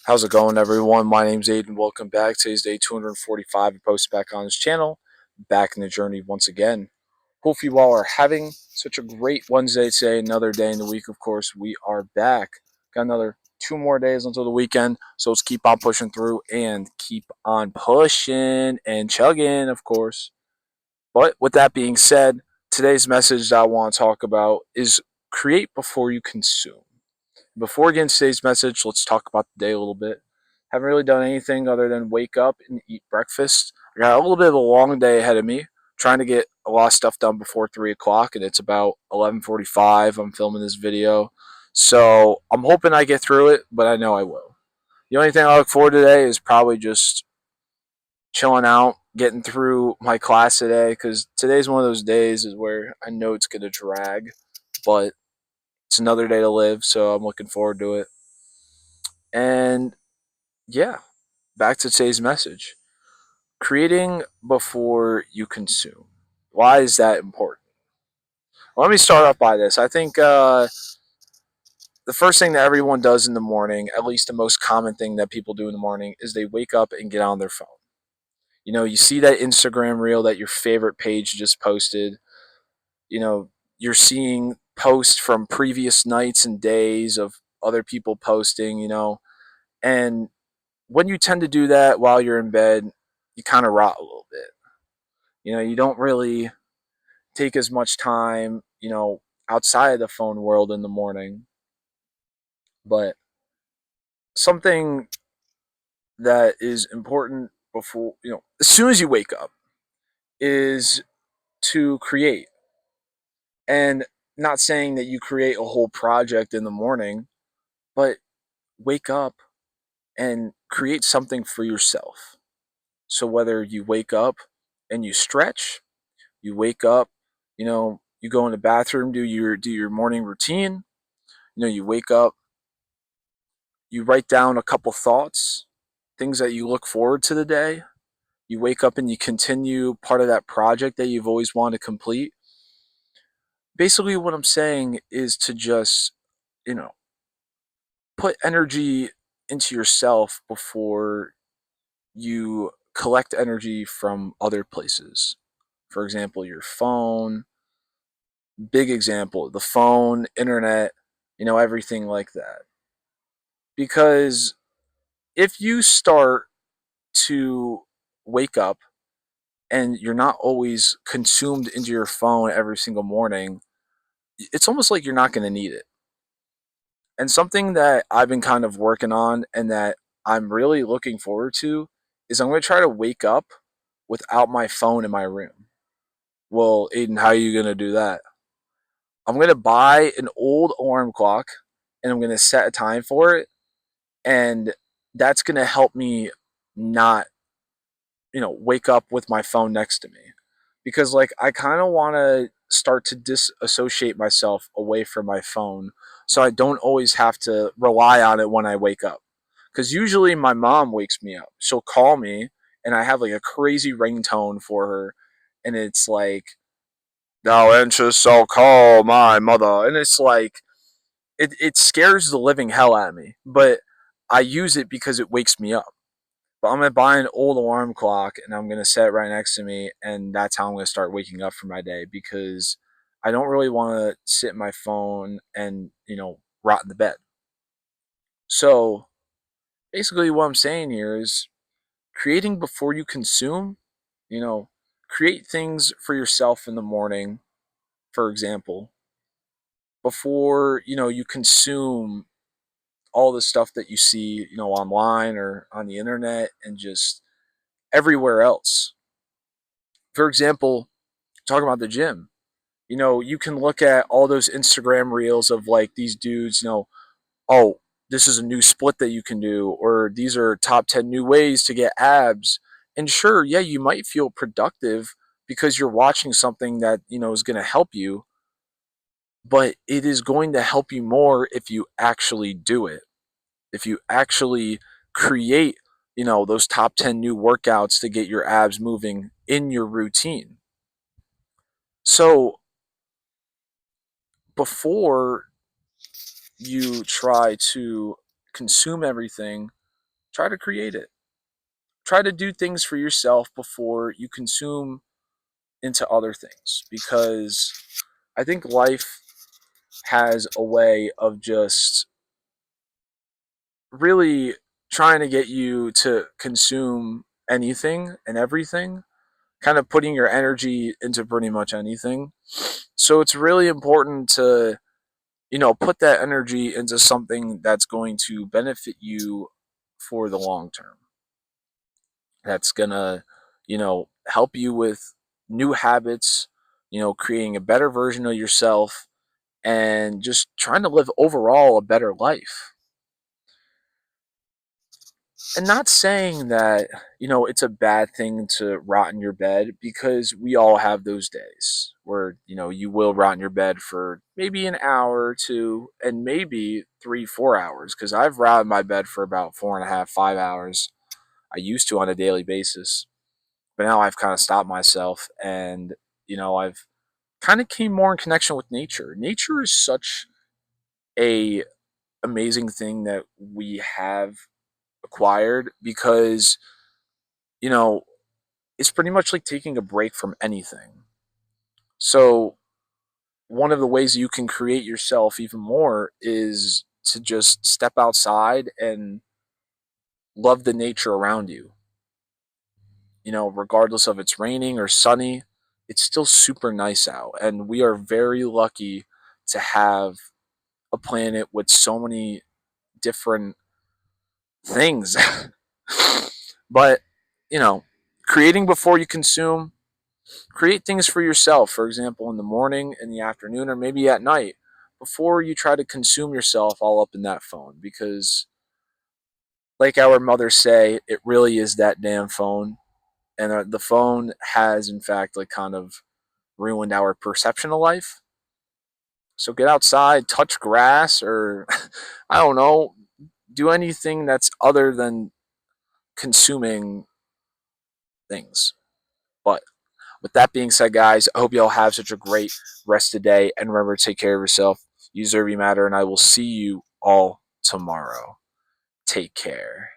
How's it going, everyone? My name's Aiden. Welcome back. Today's day 245 and post back on this channel. Back in the journey once again. Hope you all are having such a great Wednesday today. Another day in the week, of course. We are back. Got another 2 more days until the weekend. So let's keep on pushing through and keep on pushing and chugging, of course. But with that being said, today's message that I want to talk about is create before you consume. Before we get into today's message, let's talk about the day a little bit. Haven't really done anything other than wake up and eat breakfast. I got a little bit of a long day ahead of me, trying to get a lot of stuff done before 3 o'clock, and it's about 11:45. I'm filming this video, so I'm hoping I get through it, but I know I will. The only thing I look forward to today is probably just chilling out, getting through my class today, because today's one of those days is where I know it's gonna drag, but it's another day to live, so I'm looking forward to it. And yeah, back to today's message. Creating before you consume. Why is that important? Well, let me start off by this. I think the first thing that everyone does in the morning, at least the most common thing that people do in the morning, is they wake up and get on their phone. You see that Instagram reel that your favorite page just posted. You're seeing posts from previous nights and days of other people posting, and when you tend to do that while you're in bed, you kind of rot a little bit. You don't really take as much time, outside of the phone world in the morning. But something that is important before, as soon as you wake up, is to create. And not saying that you create a whole project in the morning, but wake up and create something for yourself. So whether you wake up and you stretch, you wake up, you go in the bathroom, do your morning routine. You wake up, you write down a couple thoughts, things that you look forward to the day. You wake up and you continue part of that project that you've always wanted to complete. Basically, what I'm saying is to just, you know, put energy into yourself before you collect energy from other places. For example, your phone, big example, the phone, internet, everything like that. Because if you start to wake up and you're not always consumed into your phone every single morning, it's almost like you're not going to need it. And something that I've been kind of working on and that I'm really looking forward to is I'm going to try to wake up without my phone in my room. Well, Aiden, how are you going to do that? I'm going to buy an old alarm clock and I'm going to set a time for it. And that's going to help me not, wake up with my phone next to me. Because, like, I kind of want to start to disassociate myself away from my phone so I don't always have to rely on it when I wake up. Because usually my mom wakes me up. She'll call me and I have like a crazy ringtone for her. And it's like, "Thou anxious shall call my mother." And it's like, it scares the living hell out of me. But I use it because it wakes me up. But I'm gonna buy an old alarm clock and I'm gonna set it right next to me, and that's how I'm gonna start waking up for my day because I don't really want to sit in my phone and rot in the bed. So basically, what I'm saying here is creating before you consume. You know, create things for yourself in the morning, for example, before you consume all the stuff that you see online or on the internet and just everywhere else. For example, talking about the gym, you can look at all those Instagram reels of like these dudes, oh, this is a new split that you can do, or these are top 10 new ways to get abs. And sure, yeah, you might feel productive because you're watching something that, is going to help you, but it is going to help you more if you actually do it. If you actually create, those top 10 new workouts to get your abs moving in your routine. So before you try to consume everything, try to create it. Try to do things for yourself before you consume into other things, because I think life has a way of just really trying to get you to consume anything and everything, kind of putting your energy into pretty much anything. So it's really important to, put that energy into something that's going to benefit you for the long term. That's going to, help you with new habits, creating a better version of yourself and just trying to live overall a better life. And not saying that, it's a bad thing to rot in your bed, because we all have those days where, you will rot in your bed for maybe an hour or two and maybe 3, 4 hours. Because I've rotted in my bed for about 4.5, 5 hours. I used to on a daily basis, but now I've kind of stopped myself, and, I've kind of came more in connection with nature. Nature is such a amazing thing that we have acquired, because you know it's pretty much like taking a break from anything. So one of the ways you can create yourself even more is to just step outside and love the nature around you. Regardless of it's raining or sunny, it's still super nice out, and we are very lucky to have a planet with so many different things. But, you know, creating before you consume, create things for yourself, for example, in the morning, in the afternoon, or maybe at night, before you try to consume yourself all up in that phone. Because, like our mothers say, it really is that damn phone. And the phone has, in fact, like kind of ruined our perception of life. So get outside, touch grass, or I don't know, do anything that's other than consuming things. But with that being said, guys, I hope you all have such a great rest of the day. And remember to take care of yourself. You deserve you matter. And I will see you all tomorrow. Take care.